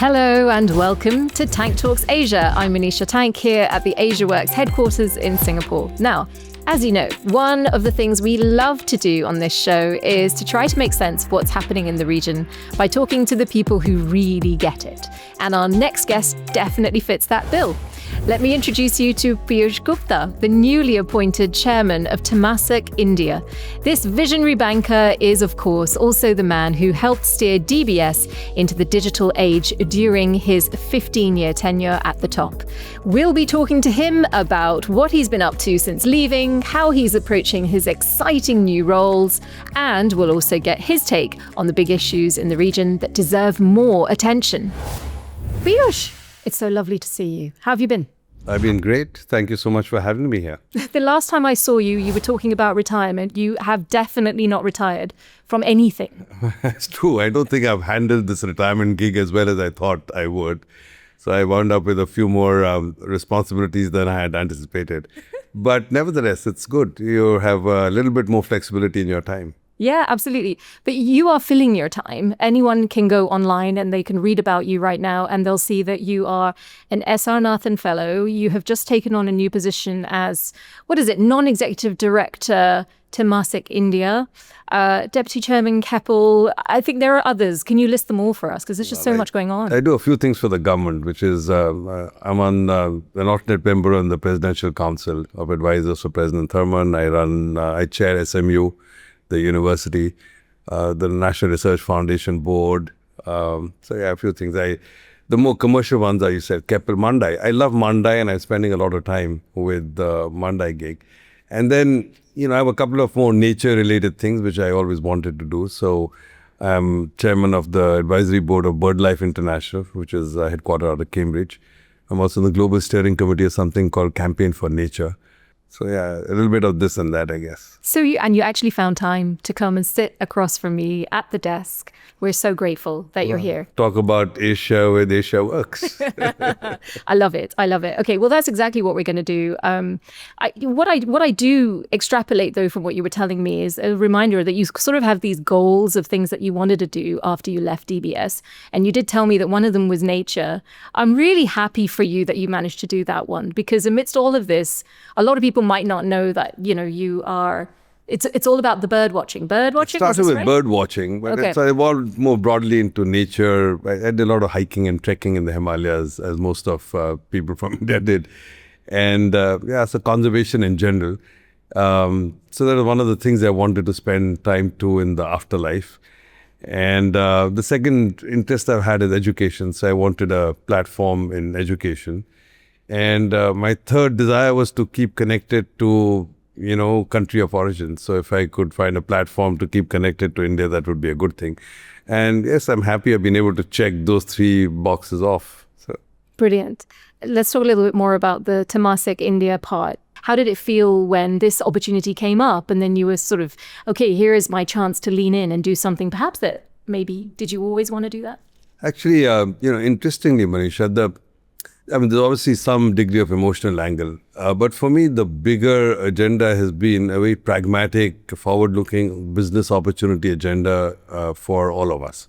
Hello and welcome to Tank Talks Asia. I'm Manisha Tank here at the AsiaWorks headquarters in Singapore. Now, as you know, one of the things we love to do on this show is to try to make sense of what's happening in the region by talking to the people who really get it. And our next guest definitely fits that bill. Let me introduce you to Piyush Gupta, the newly appointed chairman of Temasek India. This visionary banker is, of course, also the man who helped steer DBS into the digital age during his 15-year tenure at the top. We'll be talking to him about what he's been up to since leaving, how he's approaching his exciting new roles, and we'll also get his take on the big issues in the region that deserve more attention. Piyush, it's so lovely to see you. How have you been? I've been great. Thank you so much for having me here. The last time I saw you, you were talking about retirement. You have definitely not retired from anything. It's true. I don't think I've handled this retirement gig as well as I thought I would. So I wound up with a few more responsibilities than I had anticipated. But nevertheless, it's good. You have a little bit more flexibility in your time. Yeah, absolutely. But you are filling your time. Anyone can go online and they can read about you right now and they'll see that you are an S.R. Nathan Fellow. You have just taken on a new position as, non-executive director, Temasek India, Deputy Chairman Keppel. I think there are others. Can you list them all for us? Because there's just so much going on. I do a few things for the government, which is I'm on an alternate member on the Presidential Council of Advisors for President Thurman. I chair SMU, the university, the National Research Foundation Board. A few things. The more commercial ones are, you said, Keppel, Mandai. I love Mandai and I'm spending a lot of time with the Mandai gig. And then, I have a couple of more nature-related things which I always wanted to do. So I'm chairman of the advisory board of BirdLife International, which is headquartered out of Cambridge. I'm also in the global steering committee of something called Campaign for Nature. So yeah, a little bit of this and that, I guess. So you actually found time to come and sit across from me at the desk. We're so grateful that you're here. Talk about Asia with Asia Works. I love it. Okay, well, that's exactly what we're going to do. What I do extrapolate, though, from what you were telling me is a reminder that you sort of have these goals of things that you wanted to do after you left DBS. And you did tell me that one of them was nature. I'm really happy for you that you managed to do that one, because amidst all of this, a lot of people might not know that, you are... It's all about the bird watching. It started with bird watching, but It's evolved more broadly into nature. I did a lot of hiking and trekking in the Himalayas, as most of people from India did. And so conservation in general. So that was one of the things I wanted to spend time to in the afterlife. And the second interest I've had is education. So I wanted a platform in education. And my third desire was to keep connected to country of origin. So if I could find a platform to keep connected to India, that would be a good thing. And yes, I'm happy I've been able to check those three boxes off. So. Brilliant. Let's talk a little bit more about the Temasek India part. How did it feel when this opportunity came up and then you were sort of, okay, here is my chance to lean in and do something perhaps that maybe, did you always want to do that? Actually, interestingly, Manisha, there's obviously some degree of emotional angle. But for me, the bigger agenda has been a very pragmatic, forward-looking business opportunity agenda for all of us.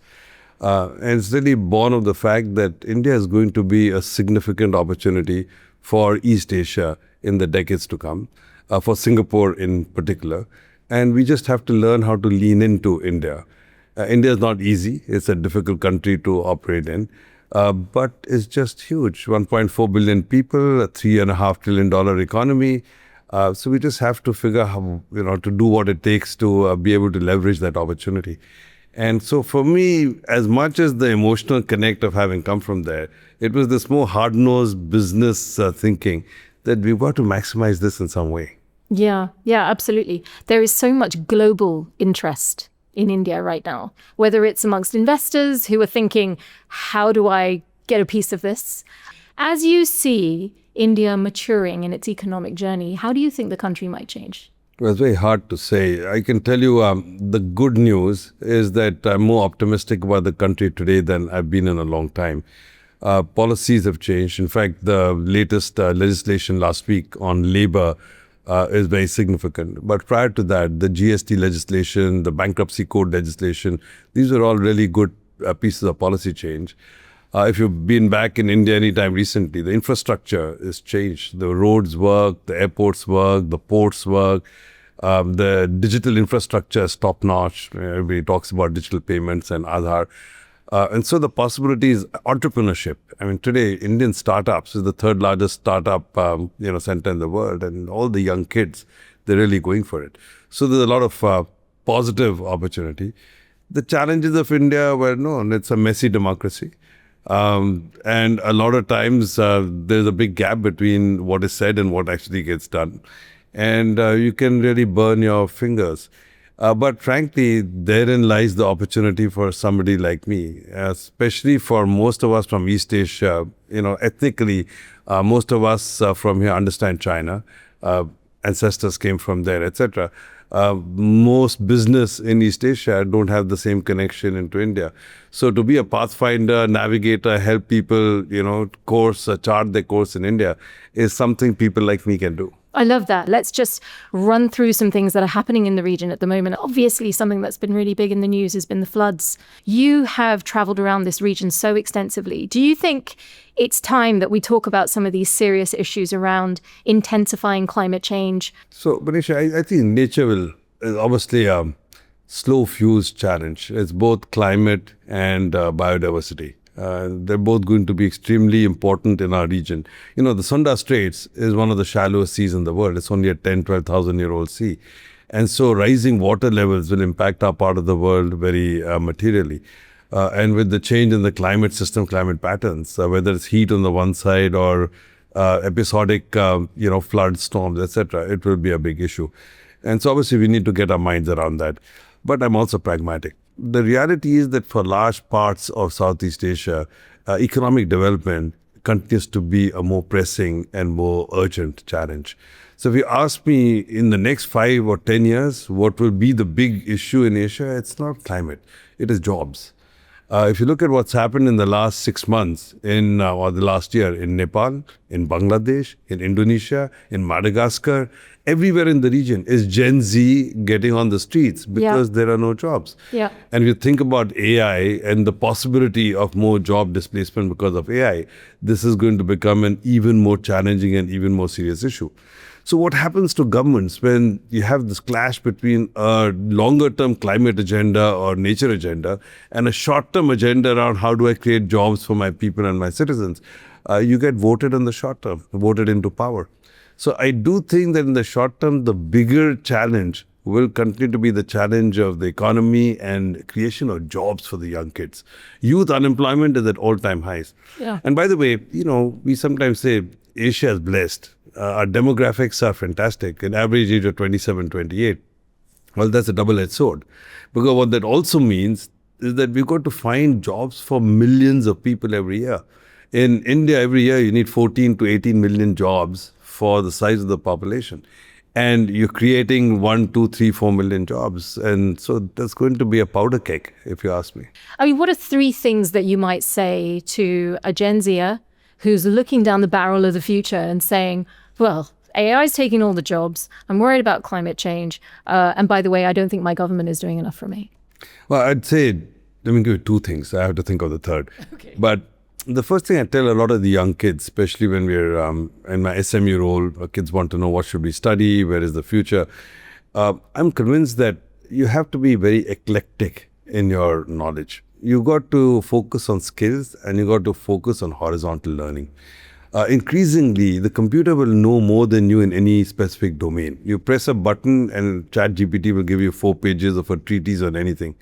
And it's really born of the fact that India is going to be a significant opportunity for East Asia in the decades to come, for Singapore in particular. And we just have to learn how to lean into India. India is not easy. It's a difficult country to operate in. But it's just huge. 1.4 billion people, a $3.5 trillion economy. So we just have to figure how, to do what it takes to be able to leverage that opportunity. And so for me, as much as the emotional connect of having come from there, it was this more hard-nosed business thinking that we've got to maximize this in some way. Yeah, absolutely. There is so much global interest in India right now, whether it's amongst investors who are thinking, how do I get a piece of this? As you see India maturing in its economic journey, how do you think the country might change? Well, it's very hard to say. I can tell you the good news is that I'm more optimistic about the country today than I've been in a long time. Policies have changed. In fact, the latest legislation last week on labor is very significant. But prior to that, the GST legislation, the bankruptcy code legislation, these are all really good pieces of policy change. If you've been back in India anytime recently, the infrastructure is changed. The roads work, the airports work, the ports work. The digital infrastructure is top-notch. Everybody talks about digital payments and Aadhaar. And so the possibility is entrepreneurship. I mean, today, Indian startups is the third largest startup center in the world. And all the young kids, they're really going for it. So there's a lot of positive opportunity. The challenges of India were known. It's a messy democracy. And a lot of times there's a big gap between what is said and what actually gets done. And you can really burn your fingers. But frankly, therein lies the opportunity for somebody like me, especially for most of us from East Asia. Ethnically, most of us from here understand China. Ancestors came from there, etc. Most business in East Asia don't have the same connection into India. So to be a pathfinder, navigator, help people, chart their course in India is something people like me can do. I love that. Let's just run through some things that are happening in the region at the moment. Obviously, something that's been really big in the news has been the floods. You have traveled around this region so extensively. Do you think it's time that we talk about some of these serious issues around intensifying climate change? So, Manisha, I think nature is obviously a slow fuse challenge. It's both climate and biodiversity. They're both going to be extremely important in our region. The Sunda Straits is one of the shallowest seas in the world. It's only a 12,000-year-old sea. And so rising water levels will impact our part of the world very materially. And with the change in the climate system, climate patterns, whether it's heat on the one side or episodic, flood, storms, etc., it will be a big issue. And so obviously we need to get our minds around that. But I'm also pragmatic. The reality is that for large parts of Southeast Asia, economic development continues to be a more pressing and more urgent challenge. So if you ask me in the next 5 or 10 years, what will be the big issue in Asia? It's not climate, it is jobs. If you look at what's happened in the last 6 months or the last year in Nepal, in Bangladesh, in Indonesia, in Madagascar, everywhere in the region is Gen Z getting on the streets because there are no jobs. Yeah. And if you think about AI and the possibility of more job displacement because of AI, this is going to become an even more challenging and even more serious issue. So what happens to governments when you have this clash between a longer-term climate agenda or nature agenda and a short-term agenda around how do I create jobs for my people and my citizens? You get voted in the short term, voted into power. So I do think that in the short term, the bigger challenge will continue to be the challenge of the economy and creation of jobs for the young kids. Youth unemployment is at all-time highs. Yeah. And by the way, we sometimes say Asia is blessed. Our demographics are fantastic, an average age of 27, 28. Well, that's a double-edged sword. Because what that also means is that we've got to find jobs for millions of people every year. In India, every year, you need 14 to 18 million jobs for the size of the population. And you're creating 1, 2, 3, 4 million jobs. And so that's going to be a powder keg, if you ask me. I mean, what are 3 things that you might say to a Gen Zer who's looking down the barrel of the future and saying, well, AI is taking all the jobs. I'm worried about climate change. And by the way, I don't think my government is doing enough for me. Well, I'd say, let me give you 2 things. I have to think of the third. Okay. But the first thing I tell a lot of the young kids, especially when we're in my SMU role, kids want to know what should we study, where is the future. I'm convinced that you have to be very eclectic in your knowledge. You got to focus on skills and you got to focus on horizontal learning. Increasingly, the computer will know more than you in any specific domain. You press a button and ChatGPT will give you 4 pages of a treatise on anything.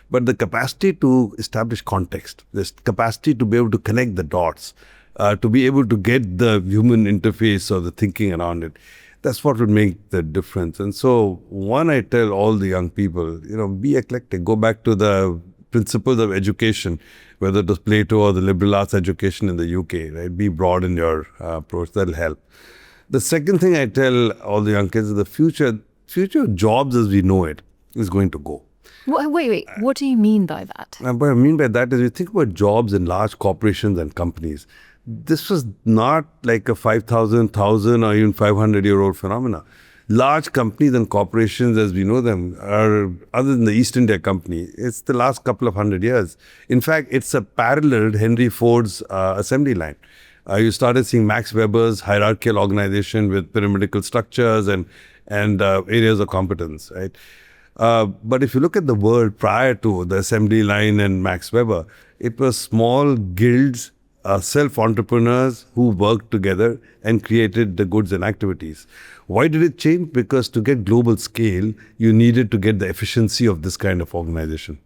But the capacity to establish context, this capacity to be able to connect the dots, to be able to get the human interface or the thinking around it, that's what will make the difference. And so, one, I tell all the young people, be eclectic. Go back to the principles of education, whether it was Plato or the liberal arts education in the UK, right? Be broad in your approach, that'll help. The second thing I tell all the young kids is the future of jobs as we know it is going to go. Wait, what do you mean by that? What I mean by that is you think about jobs in large corporations and companies. This was not like a 5,000, 1,000 or even 500-year-old phenomena. large companies and corporations as we know them are, other than the East India Company, it's the last couple of 100 years. In fact, it's a paralleled Henry Ford's assembly line. You started seeing Max Weber's hierarchical organization with pyramidal structures and areas of competence, right? But if you look at the world prior to the assembly line and Max Weber, it was small guilds, self-entrepreneurs who worked together and created the goods and activities. Why did it change? Because to get global scale, you needed to get the efficiency of this kind of organization.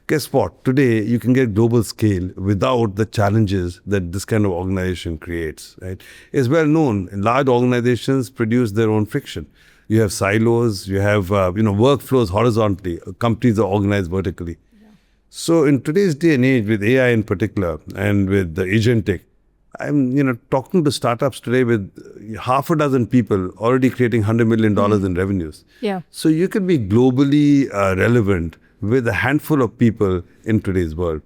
Guess what? Today, you can get global scale without the challenges that this kind of organization creates, right? It's well known, large organizations produce their own friction. You have silos, you have workflows horizontally, companies are organized vertically. Yeah. So in today's day and age, with AI in particular, and with the agentic, I'm talking to startups today with half a dozen people already creating $100 million in revenues. Yeah. So you can be globally relevant with a handful of people in today's world.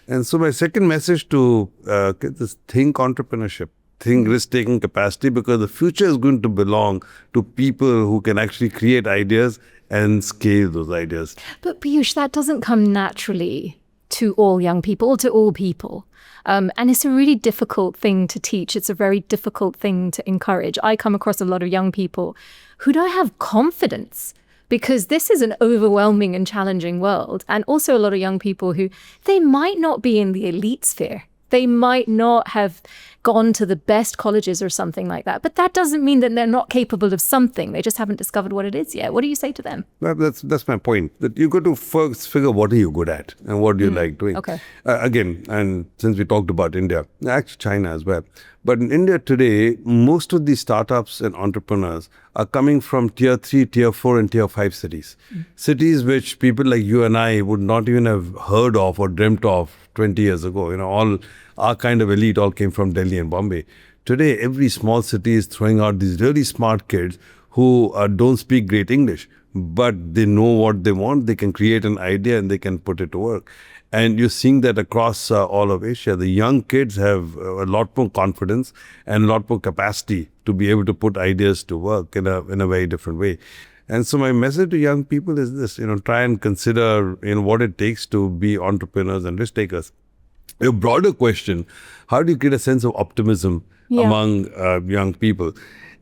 And so my second message to this think entrepreneurship, think risk-taking capacity, because the future is going to belong to people who can actually create ideas and scale those ideas. But Piyush, that doesn't come naturally to all young people or to all people. And it's a really difficult thing to teach. It's a very difficult thing to encourage. I come across a lot of young people who don't have confidence because this is an overwhelming and challenging world. And also a lot of young people who, they might not be in the elite sphere. They might not have gone to the best colleges or something like that. But that doesn't mean that they're not capable of something. They just haven't discovered what it is yet. What do you say to them? Well, that's my point. That you got to first figure what are you good at and what do you like doing. Okay. Again, and since we talked about India, actually China as well. But in India today, most of these startups and entrepreneurs are coming from tier 3, tier 4 and tier 5 cities. Cities which people like you and I would not even have heard of or dreamt of 20 years ago. All our kind of elite all came from Delhi and Bombay. Today, every small city is throwing out these really smart kids who don't speak great English, but they know what they want. They can create an idea and they can put it to work. And you're seeing that across all of Asia. The young kids have a lot more confidence and a lot more capacity to be able to put ideas to work in a very different way. And so my message to young people is this, try and consider what it takes to be entrepreneurs and risk takers. A broader question, how do you create a sense of optimism among young people?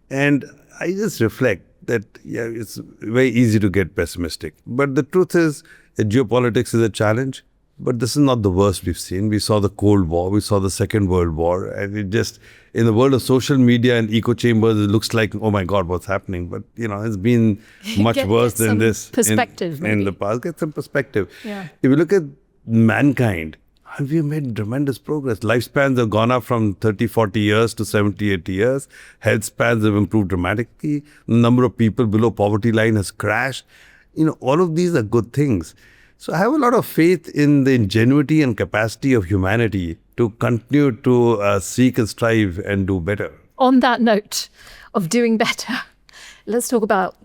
And I just reflect that, it's very easy to get pessimistic. But the truth is that geopolitics is a challenge. But this is not the worst we've seen. We saw the Cold War, we saw the Second World War, and it just, in the world of social media and echo chambers, it looks like, oh my God, what's happening? But, it's been much worse than this perspective in the past. Get some perspective. Yeah. If you look at mankind, we have made tremendous progress. Lifespans have gone up from 30, 40 years to 70, 80 years. Health spans have improved dramatically. The number of people below poverty line has crashed. All of these are good things. So I have a lot of faith in the ingenuity and capacity of humanity to continue to seek and strive and do better. On that note of doing better, let's talk about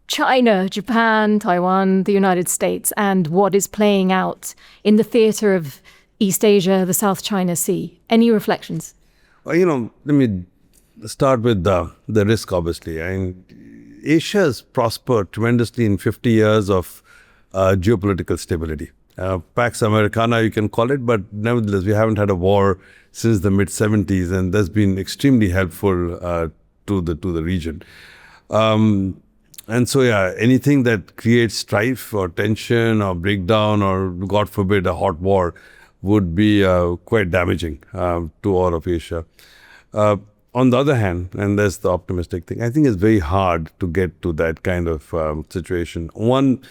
China, Japan, Taiwan, the United States, and what is playing out in the theater of East Asia, the South China Sea. Any reflections? Well, let me start with the risk, obviously. Asia has prospered tremendously in 50 years of geopolitical stability. Pax Americana, you can call it, but nevertheless, we haven't had a war since the mid-70s, and that's been extremely helpful to the region. And so, anything that creates strife or tension or breakdown or, God forbid, a hot war would be quite damaging to all of Asia. On the other hand, and that's the optimistic thing, I think it's very hard to get to that kind of situation. One,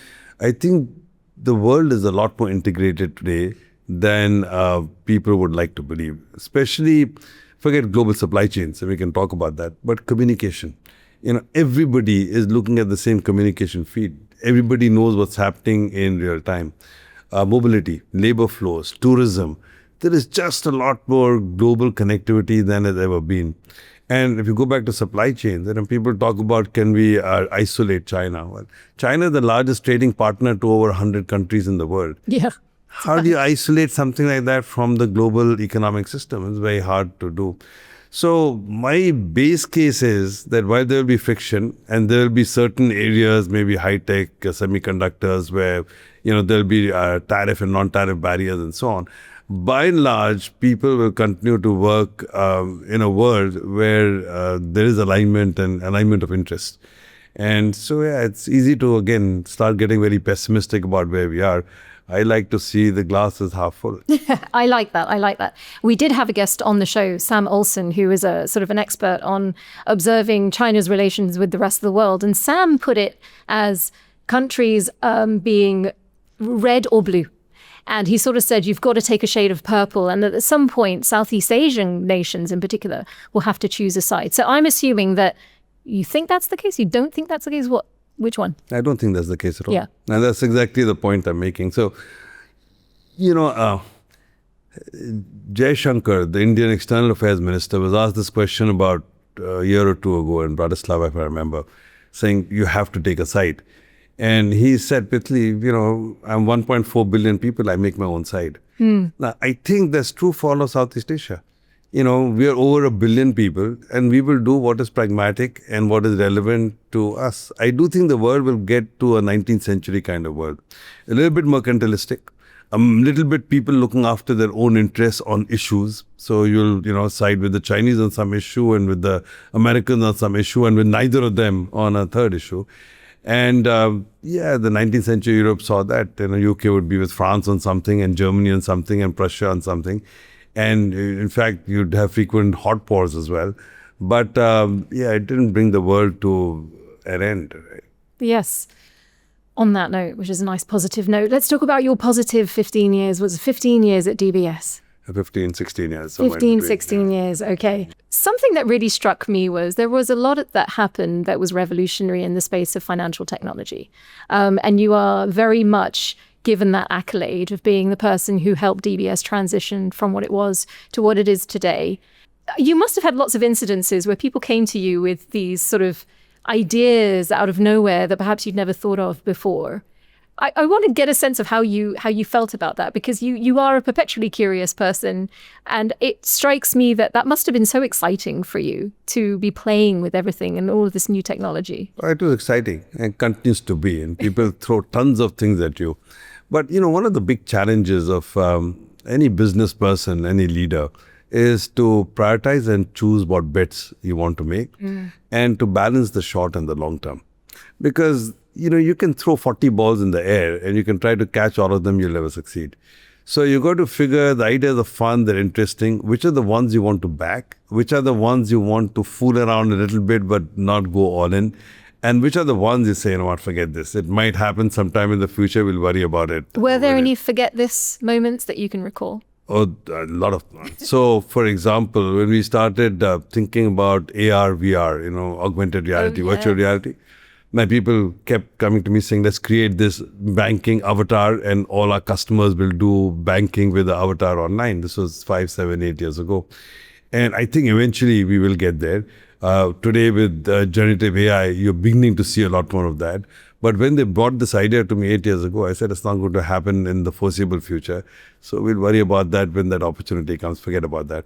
I think the world is a lot more integrated today than people would like to believe. Especially, forget global supply chains, and we can talk about that, but communication. Everybody is looking at the same communication feed. Everybody knows what's happening in real time. Mobility, labor flows, tourism. There is just a lot more global connectivity than has ever been. And if you go back to supply chains, people talk about, can we isolate China? Well, China is the largest trading partner to over 100 countries in the world. Yeah. How do you isolate something like that from the global economic system? It's very hard to do. So my base case is that while there will be friction and there will be certain areas, maybe high tech, semiconductors, where there'll be tariff and non-tariff barriers and so on. By and large, people will continue to work in a world where there is alignment and alignment of interest. And so, yeah, it's easy to, again, start getting very pessimistic about where we are. I like to see the glass as half full. I like that. We did have a guest on the show, Sam Olsen, who is a sort of an expert on observing China's relations with the rest of the world. And Sam put it as countries being red or blue. And he sort of said, you've got to take a shade of purple. And that at some point, Southeast Asian nations in particular will have to choose a side. So I'm assuming that you think that's the case? You don't think that's the case? Which one? I don't think that's the case at all. Yeah. And that's exactly the point I'm making. So, Jai Shankar, the Indian External Affairs Minister, was asked this question about a year or two ago in Bratislava, if I remember, saying you have to take a side. And he said, Pitli, I'm 1.4 billion people, I make my own side. Now, I think that's true for all of Southeast Asia. We are over 1 billion people and we will do what is pragmatic and what is relevant to us. I do think the world will get to a 19th century kind of world. A little bit mercantilistic, a little bit people looking after their own interests on issues. So you'll, side with the Chinese on some issue and with the Americans on some issue and with neither of them on a third issue. And the 19th century Europe saw that. UK would be with France on something and Germany on something and Prussia on something. And in fact, you'd have frequent hot wars as well. But it didn't bring the world to an end. Right? Yes. On that note, which is a nice positive note, let's talk about your positive 15 years. Was it 15 years at DBS? 15, 16 years. 15, 16 years. Okay. Something that really struck me was there was a lot that happened that was revolutionary in the space of financial technology. And you are very much given that accolade of being the person who helped DBS transition from what it was to what it is today. You must have had lots of incidences where people came to you with these sort of ideas out of nowhere that perhaps you'd never thought of before. I want to get a sense of how you felt about that, because you are a perpetually curious person, and it strikes me that must have been so exciting for you to be playing with everything and all of this new technology. It was exciting and continues to be, and people throw tons of things at you. But one of the big challenges of any business person, any leader, is to prioritize and choose what bets you want to make and to balance the short and the long term. Because you can throw 40 balls in the air and you can try to catch all of them, you'll never succeed. So you got to figure the ideas are fun, they're interesting, which are the ones you want to back, which are the ones you want to fool around a little bit but not go all in, and which are the ones you say, what, forget this. It might happen sometime in the future, we'll worry about it. Were there any forget this moments that you can recall? Oh, a lot of them. So, for example, when we started thinking about AR, VR, augmented reality, virtual reality, my people kept coming to me saying, let's create this banking avatar and all our customers will do banking with the avatar online. This was 5, 7, 8 years ago. And I think eventually we will get there. Today with generative AI, you're beginning to see a lot more of that. But when they brought this idea to me 8 years ago, I said, it's not going to happen in the foreseeable future. So we'll worry about that when that opportunity comes. Forget about that.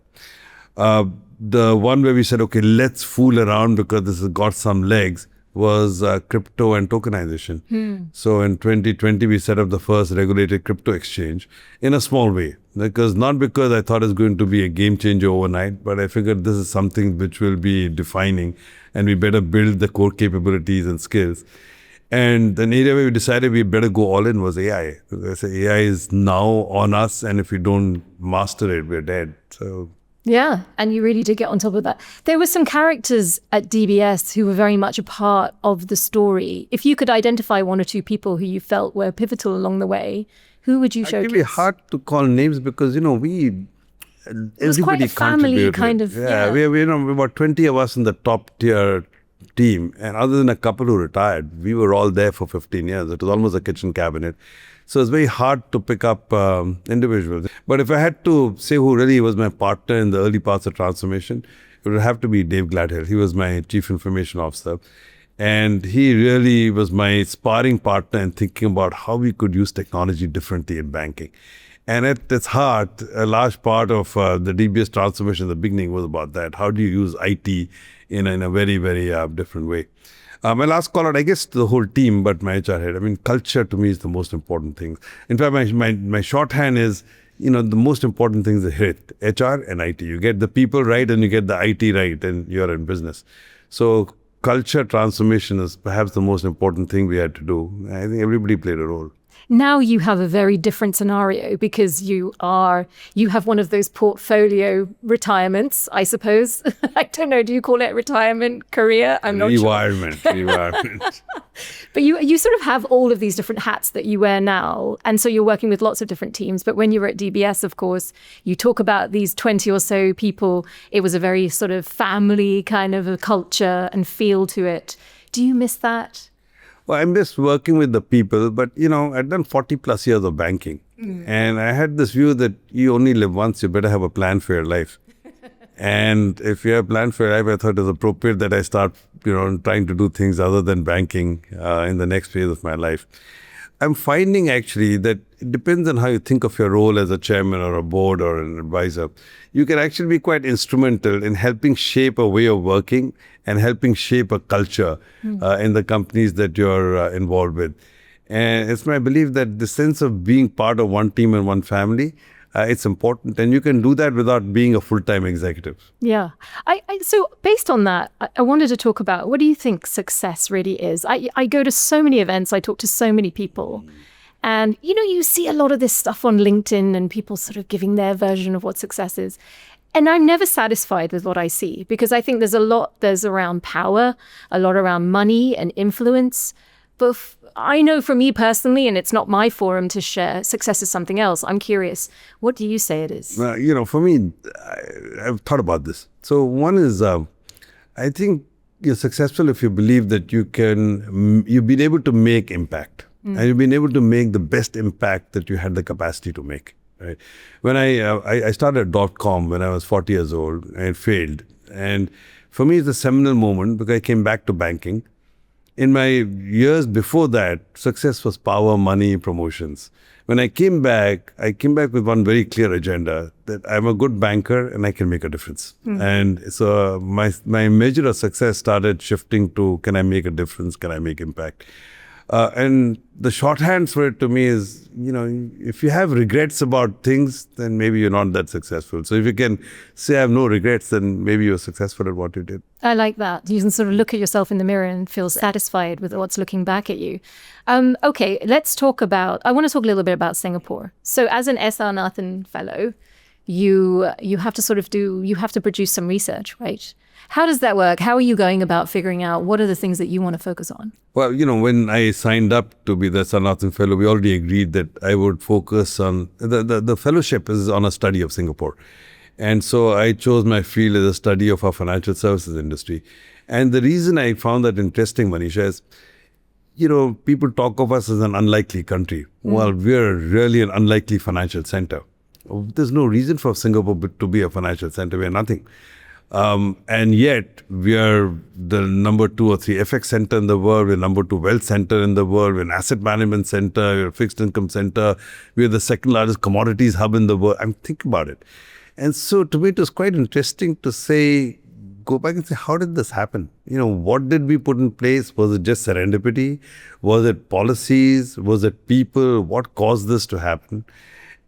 The one where we said, okay, let's fool around because this has got some legs, was crypto and tokenization. So in 2020, we set up the first regulated crypto exchange in a small way. Not because I thought it's going to be a game changer overnight, but I figured this is something which will be defining and we better build the core capabilities and skills. And the area where we decided we better go all in was AI. I said AI is now on us, and if we don't master it, we're dead. So yeah, and you really did get on top of that. There were some characters at DBS who were very much a part of the story. If you could identify one or two people who you felt were pivotal along the way, who would you showcase? It's really hard to call names because, it was quite a family kind of. Yeah, we about 20 of us in the top tier team. And other than a couple who retired, we were all there for 15 years. It was almost a kitchen cabinet. So it's very hard to pick up individuals. But if I had to say who really was my partner in the early parts of transformation, it would have to be Dave Gladhill. He was my chief information officer. And he really was my sparring partner in thinking about how we could use technology differently in banking. And at its heart, a large part of the DBS transformation in the beginning was about that. How do you use IT in a very, very different way? My last call out, I guess, to the whole team, but my HR head. I mean, culture to me is the most important thing. In fact, my shorthand is, the most important things are hit, HR and IT. You get the people right and you get the IT right, and you're in business. So culture transformation is perhaps the most important thing we had to do. I think everybody played a role. Now you have a very different scenario because you have one of those portfolio retirements, I suppose. I don't know, do you call it retirement career? I'm not sure. Retirement. But you sort of have all of these different hats that you wear now. And so you're working with lots of different teams. But when you were at DBS, of course, you talk about these 20 or so people. It was a very sort of family kind of a culture and feel to it. Do you miss that? Well, I miss working with the people, but I'd done 40 plus years of banking. And I had this view that you only live once, you better have a plan for your life. And if you have a plan for your life, I thought it was appropriate that I start, trying to do things other than banking in the next phase of my life. I'm finding actually that it depends on how you think of your role as a chairman or a board or an advisor. You can actually be quite instrumental in helping shape a way of working and helping shape a culture in the companies that you're involved with. And it's my belief that the sense of being part of one team and one family, it's important. And you can do that without being a full-time executive. Yeah. So based on that, I wanted to talk about, what do you think success really is? I go to so many events, I talk to so many people. And, you see a lot of this stuff on LinkedIn and people sort of giving their version of what success is. And I'm never satisfied with what I see, because I think there's around power, a lot around money and influence. But I know for me personally, and it's not my forum to share, success is something else. I'm curious, what do you say it is? For me, I've thought about this. So one is, I think you're successful if you believe that you've been able to make impact. And you've been able to make the best impact that you had the capacity to make. Right? When I started .com when I was 40 years old, and it failed. And for me, it's a seminal moment because I came back to banking. In my years before that, success was power, money, promotions. When I came back with one very clear agenda, that I'm a good banker and I can make a difference. And so my measure of success started shifting to, can I make a difference? Can I make impact? And the shorthand for it to me is, if you have regrets about things, then maybe you're not that successful. So if you can say I have no regrets, then maybe you're successful at what you did. I like that. You can sort of look at yourself in the mirror and feel satisfied with what's looking back at you. Okay, I want to talk a little bit about Singapore. So as an S.R. Nathan fellow, you have to produce some research, right? How does that work? How are you going about figuring out what are the things that you want to focus on? Well, when I signed up to be the S.R. Nathan Fellow, we already agreed that I would focus on, the fellowship is on a study of Singapore. And so I chose my field as a study of our financial services industry. And the reason I found that interesting, Manisha, is, people talk of us as an unlikely country. Well, we're really an unlikely financial center. There's no reason for Singapore to be a financial center. We're nothing. And yet, we are the number 2 or 3 FX center in the world. We're number 2 wealth center in the world. We're an asset management center. We're a fixed income center. We're the second largest commodities hub in the world. I'm thinking about it. And so to me, it was quite interesting to go back and say, how did this happen? What did we put in place? Was it just serendipity? Was it policies? Was it people? What caused this to happen?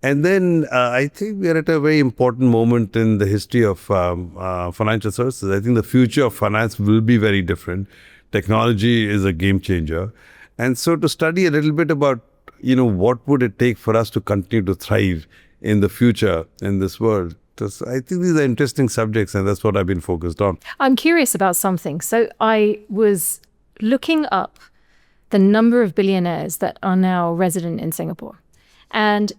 And then I think we are at a very important moment in the history of financial services. I think the future of finance will be very different. Technology is a game changer. And so to study a little bit about, what would it take for us to continue to thrive in the future in this world. I think these are interesting subjects, and that's what I've been focused on. I'm curious about something. So I was looking up the number of billionaires that are now resident in Singapore. And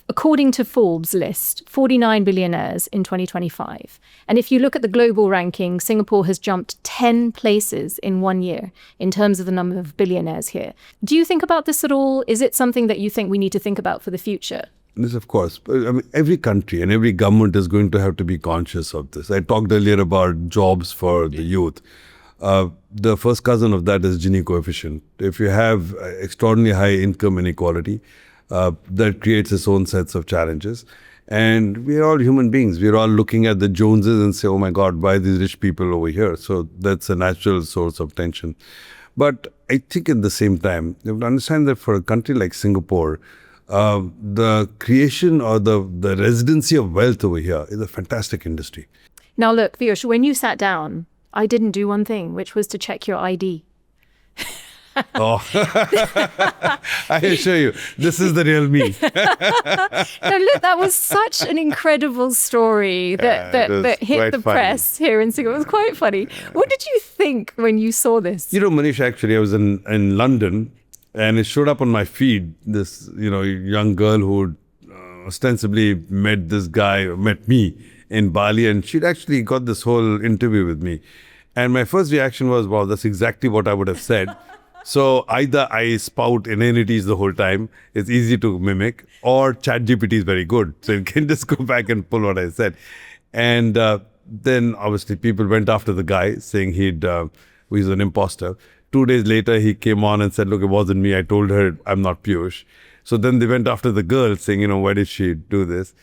according to Forbes list, 49 billionaires in 2025. And if you look at the global ranking, Singapore has jumped 10 places in 1 year in terms of the number of billionaires here. Do you think about this at all? Is it something that you think we need to think about for the future? Yes, of course. I mean, every country and every government is going to have to be conscious of this. I talked earlier about jobs for the youth. The first cousin of that is Gini coefficient. If you have extraordinarily high income inequality, that creates its own sets of challenges. And we're all human beings. We're all looking at the Joneses and say, oh my God, why are these rich people over here? So that's a natural source of tension. But I think at the same time, you have to understand that for a country like Singapore, the creation or the residency of wealth over here is a fantastic industry. Now, look, Piyush, when you sat down, I didn't do one thing, which was to check your ID. Oh, I assure you, this is the real me. No, look, that was such an incredible story that hit the press here in Singapore. It was quite funny. What did you think when you saw this? You know, Manisha, actually, I was in London and it showed up on my feed, this, young girl who ostensibly met me in Bali, and she'd actually got this whole interview with me. And my first reaction was, wow, that's exactly what I would have said. So either I spout inanities the whole time, it's easy to mimic, or ChatGPT is very good. So you can just go back and pull what I said. And then obviously people went after the guy saying he's an imposter. 2 days later, he came on and said, look, it wasn't me. I told her I'm not Piyush. So then they went after the girl saying, why did she do this?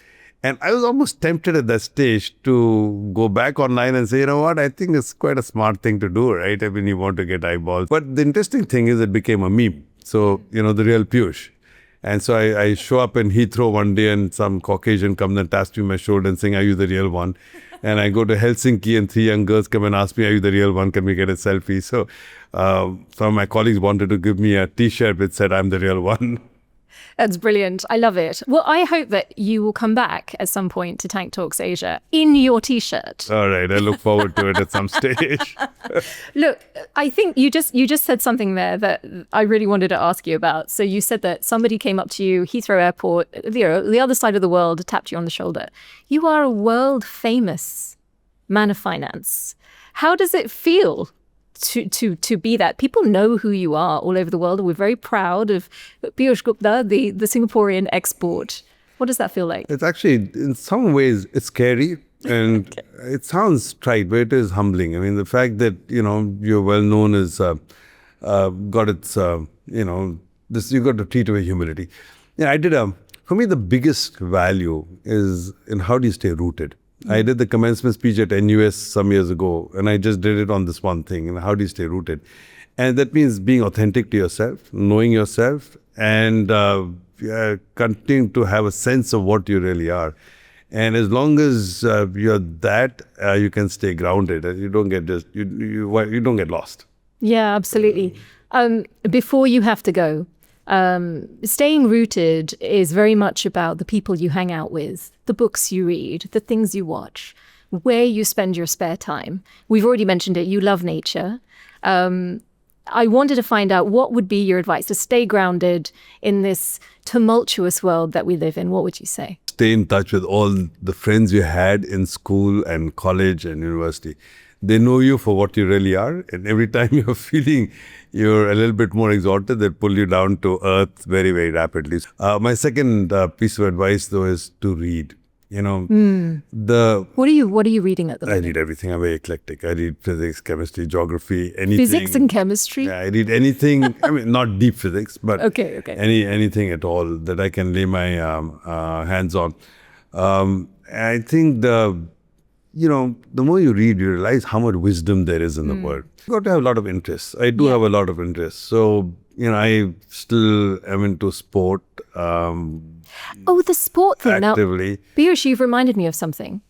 And I was almost tempted at that stage to go back online and say, you know what, I think it's quite a smart thing to do, right? I mean, you want to get eyeballs. But the interesting thing is it became a meme. So, the real Piyush. And so I show up in Heathrow one day and some Caucasian comes and taps me on my shoulder and saying, are you the real one? And I go to Helsinki and 3 young girls come and ask me, are you the real one? Can we get a selfie? So some of my colleagues wanted to give me a t-shirt which said, I'm the real one. That's brilliant. I love it. Well, I hope that you will come back at some point to Tank Talks Asia in your T-shirt. All right. I look forward to it at some stage. Look, I think you just said something there that I really wanted to ask you about. So you said that somebody came up to you, Heathrow Airport, the other side of the world, tapped you on the shoulder. You are a world famous man of finance. How does it feel to be that? People know who you are all over the world. We're very proud of Piyush Gupta, the Singaporean export. What does that feel like? It's actually, in some ways, it's scary and it sounds trite, but it is humbling. I mean, the fact that, you're well known is got its, this, you got to treat it with humility. Yeah, for me, the biggest value is in how do you stay rooted? I did the commencement speech at NUS some years ago, and I just did it on this one thing, and how do you stay rooted? And that means being authentic to yourself, knowing yourself, and continuing to have a sense of what you really are. And as long as you're that, you can stay grounded, and you don't get you don't get lost. Yeah, absolutely. Before you have to go, staying rooted is very much about the people you hang out with, the books you read, the things you watch, where you spend your spare time. We've already mentioned it. You love nature. I wanted to find out what would be your advice to stay grounded in this tumultuous world that we live in. What would you say? Stay in touch with all the friends you had in school and college and university. They know you for what you really are. And every time you're feeling you're a little bit more exalted, they pull you down to earth very, very rapidly. My second piece of advice, though, is to read. What are you reading at the moment? I read everything. I'm very eclectic. I read physics, chemistry, geography, anything. Physics and chemistry? Yeah, I read anything. I mean, not deep physics, but okay. anything at all that I can lay my hands on. I think the more you read, you realize how much wisdom there is in the world. You've got to have a lot of interests. I do have a lot of interests. So, I still am into sport. The sport thing. Actively. Now, Piyush, you've reminded me of something.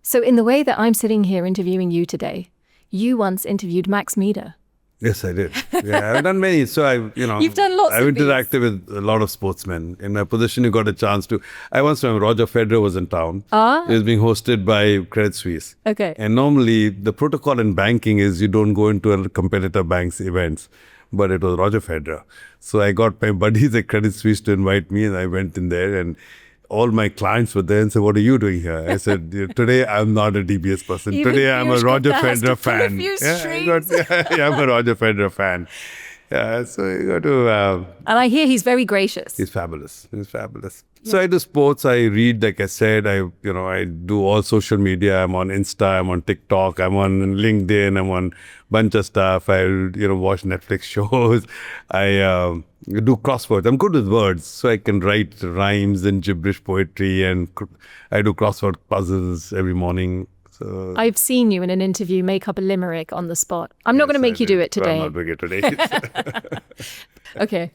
So in the way that I'm sitting here interviewing you today, you once interviewed Max Meeder. Yes, I did. Yeah, I've done many. So You've done lots I've of interacted with a lot of sportsmen. In my position, you got a chance to. I once when Roger Federer was in town. He was being hosted by Credit Suisse. Okay. And normally the protocol in banking is you don't go into a competitor bank's events. But it was Roger Federer. So I got my buddies at Credit Suisse to invite me, and I went in there, and all my clients were there and said, what are you doing here? I said, today I'm not a DBS person. Today I'm a Roger Federer fan. I'm a Roger Federer fan. Yeah, so you got to... and I hear he's very gracious. He's fabulous. So I do sports, I read, like I said, I do all social media. I'm on Insta, I'm on TikTok, I'm on LinkedIn, I'm on a bunch of stuff. I watch Netflix shows. I do crosswords. I'm good with words, so I can write rhymes and gibberish poetry, and I do crossword puzzles every morning. So I've seen you in an interview make up a limerick on the spot. I'm not going to make you do it today. I'm not doing it today. Okay.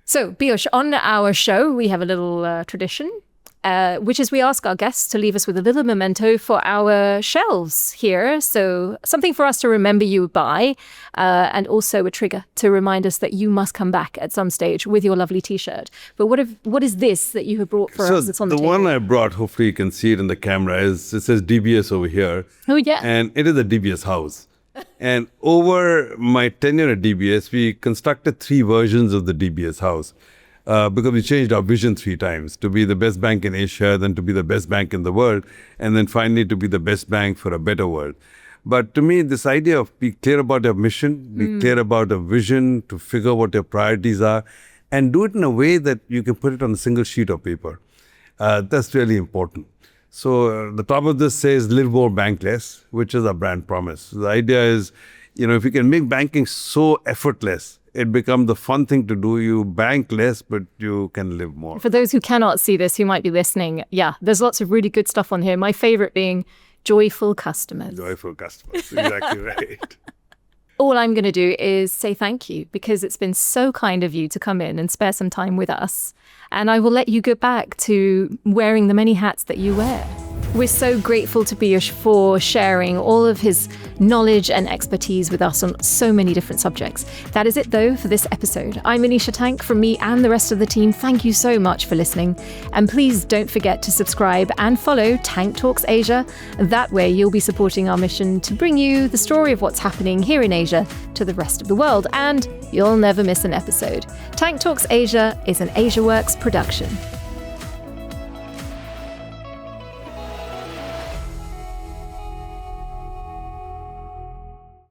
So, Piyush, on our show, we have a little tradition, which is we ask our guests to leave us with a little memento for our shelves here. So something for us to remember you by, and also a trigger to remind us that you must come back at some stage with your lovely T-shirt. But what is this that you have brought for us that's on the table? The one I brought, hopefully you can see it in the camera, it says DBS over here. Oh, yeah. And it is a DBS house. And over my tenure at DBS, we constructed 3 versions of the DBS house. Because we changed our vision 3 times, to be the best bank in Asia, then to be the best bank in the world, and then finally to be the best bank for a better world. But to me, this idea of be clear about your mission, be clear about a vision, to figure what your priorities are, and do it in a way that you can put it on a single sheet of paper. That's really important. So the top of this says, live more, bank less, which is our brand promise. The idea is, if you can make banking so effortless, it becomes the fun thing to do. You bank less, but you can live more. For those who cannot see this, who might be listening, there's lots of really good stuff on here. My favorite being joyful customers. Joyful customers, exactly right. All I'm going to do is say thank you, because it's been so kind of you to come in and spare some time with us. And I will let you go back to wearing the many hats that you wear. We're so grateful to Piyush for sharing all of his knowledge and expertise with us on so many different subjects. That is it, though, for this episode. I'm Manisha Tank. From me and the rest of the team, thank you so much for listening. And please don't forget to subscribe and follow Tank Talks Asia. That way you'll be supporting our mission to bring you the story of what's happening here in Asia to the rest of the world. And you'll never miss an episode. Tank Talks Asia is an AsiaWorks production.